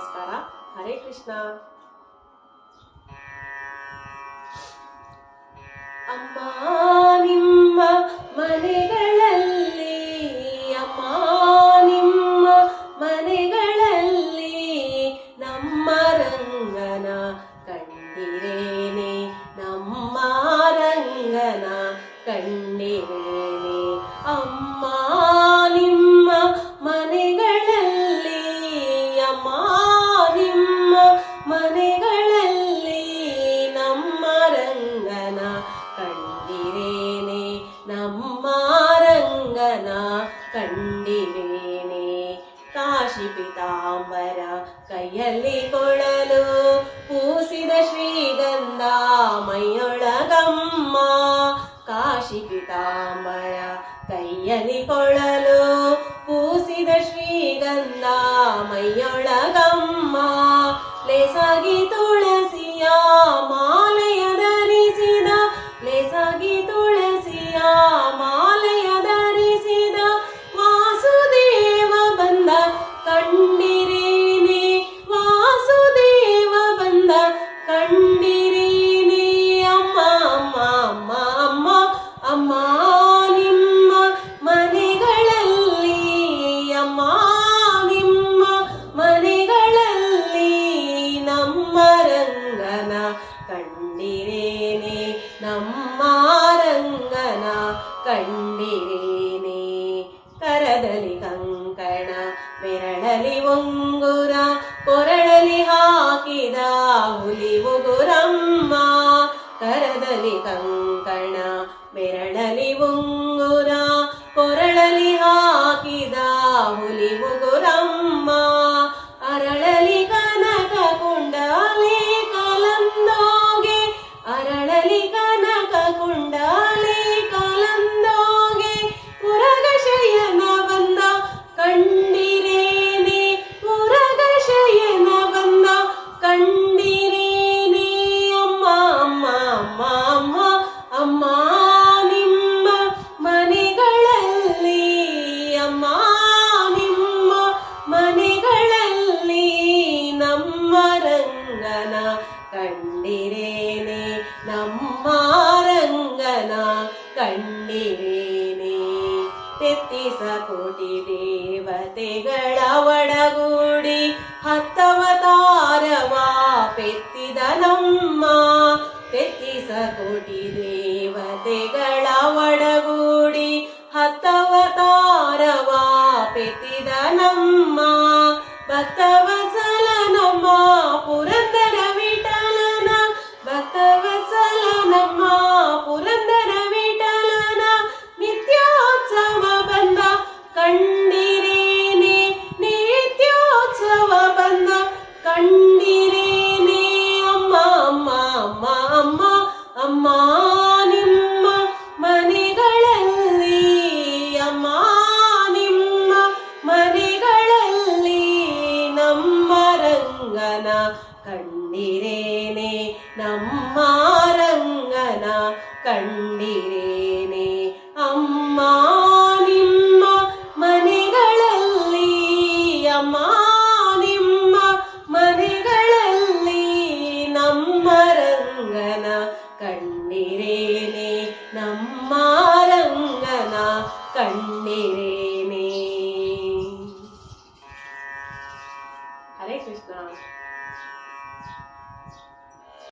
ನಮಸ್ಕಾರ. ಹರೇ ಕೃಷ್ಣ. ಅಮ್ಮ ನಿಮ್ಮ ಮನೆಗಳಲ್ಲಿ, ಅಮ್ಮ ನಿಮ್ಮ ಮನೆಗಳಲ್ಲಿ ನಮ್ಮ ರಂಗನ ಕಂಡಿರೇನೆ, ನಮ್ಮ ರಂಗನ ಕಂಡಿರೇನೆ. ಅಮ್ಮ ನಿಮ್ಮ ಮನೆಗಳಲ್ಲಿ, ಅಮ್ಮ ನಿಮ್ಮ ಮನೆಗಳಲ್ಲಿ ನಮ್ಮ ರಂಗನ ಕಂಡಿರೇನೆ, ನಮ್ಮ ರಂಗನ ಕಂಡಿರೇನೆ. ಕಾಶಿ ಪೀತಾಂಬರ ಕೈಯಲ್ಲಿ ಕೊಳಲು ಪೂಸಿದ ಶ್ರೀಗಂಧ ಮೈಯೊಳಗಮ್ಮ, ಕಾಶಿ ಪೀತಾಂಬರ ಕೈಯಲ್ಲಿ ಕೊಳಲು ಪೂಸಿದ ಶ್ರೀಗಂಧ ಮೈಯೊಳಗಮ್ಮ. ಲೇಸಾಗಿ ತುಳಸಿಯ ಮಾಲೆಯ ಧರಿಸಿದ, ಲೇಸಾಗಿ ತುಳಸಿಯ ಮಾಲೆಯ ಧರಿಸಿದ ವಾಸುದೇವ ಬಂದ ಕಂಡಿರೇನೆ, ವಾಸುದೇವ ಬಂದ ಕಂಡಿರೇನೆ. ಅಮ್ಮ ಅಮ್ಮ ಅಮ್ಮ ಅಮ್ಮ ಅಮ್ಮ ನಿಮ್ಮ ಮನೆಗಳಲ್ಲಿ, ಅಮ್ಮ ನಿಮ್ಮ ಮನೆಗಳಲ್ಲಿ ನಮ್ಮ ರಂಗನ ಕಂಡಿರೇನೆ, ನಮ್ಮ ರಂಗನ ಕಂಡಿರೇನೆ. ಕರದಲ್ಲಿ ಕಂಕಣ ಬೆರಳಲಿ ಉಂಗುರ ಕೊರಳಲಿ ಹಾಕಿದ ಹುಲಿ ಉಗುರಮ್ಮ, ಕರದಲ್ಲಿ ಕಂಕಣ ಬೆರಳಲಿ ಉಂಗುರ ಕೊರಳಲಿ ಹಾಕಿದ ಹುಲಿ ಉಗುರಮ್ಮ. ಅರಳಲಿ ಕನಕ ಕುಂಡಲಿ ಕಲಂದೋಗೆ, ಅರಳಲಿ ಕನಕ ಕುಂಡಲಿ ಕಲಂದೋಗೆ ಪುರಗ ಶಯನ ಬಂದ ಕಂಡಿರೇನೆ, ಪುರಗ ಶಯನ ಬಂದ ಕಂಡಿರೇನೆ. ಅಮ್ಮ ಅಮ್ಮ ಅಮ್ಮ ಅಮ್ಮ ಅಮ್ಮ ನಿಮ್ಮ ಮನೆಗಳಲ್ಲಿ, ಅಮ್ಮ ನಿಮ್ಮ ಮನೆಗಳಲ್ಲಿ ನಮ್ಮ ರಂಗನ ಕಂಡಿರೇನೆ, ನಮ್ಮ ರಂಗನ ಕಂಡಿರೇನೆ. ತೆತ್ತಿಸ ಕೋಟಿ ದೇವತೆಗಳ ಒಡಗೂಡಿ ಹತ್ತವತಾರವ ಪೆತ್ತಿದ ನಮ್ಮ, ತೆತ್ತಿಸ ಕೋಟಿ ದೇವತೆಗಳ ಒಡಗೂಡಿ ಹತ್ತವತಾರವ ಪೆತ್ತಿದ ನಮ್ಮ. ಭಕ್ತವತ್ಸಲ ನಮ್ಮ ಪುರಂದರ ವಿಠಲನ, ಭಕ್ತವತ್ಸಲ ನಮ್ಮ ಪುರಂದರ ವಿಠಲನ ನಿತ್ಯೋತ್ಸವ ಬಂದ ಕಂಡಿರೇನೆ, ನಿತ್ಯೋತ್ಸವ ಬಂದ ಕಂಡಿರೇನೆ. ಅಮ್ಮ ಅಮ್ಮ ಅಮ್ಮ ಅಮ್ಮ ಅಮ್ಮ ನಿಮ್ಮ ಮನೆಗಳಲ್ಲಿ, ಅಮ್ಮ ನಿಮ್ಮ ಮನೆಗಳಲ್ಲಿ ನಮ್ಮ ರಂಗನ ಕಂಡಿರೇನೆ, ನಮ್ಮ ರಂಗನ ಕಂಡಿರೇನೆ. ಅಮ್ಮ ನಿಮ್ಮ ಮನೆಗಳಲ್ಲಿ, ಅಮ್ಮ ನಿಮ್ಮ ಮನೆಗಳಲ್ಲಿ ನಮ್ಮ ರಂಗನ ಕಂಡಿರೇನೆ, ನಮ್ಮ ರಂಗನ ಕಂಡಿರೇನೆ. ಹರೇ ಕೃಷ್ಣ.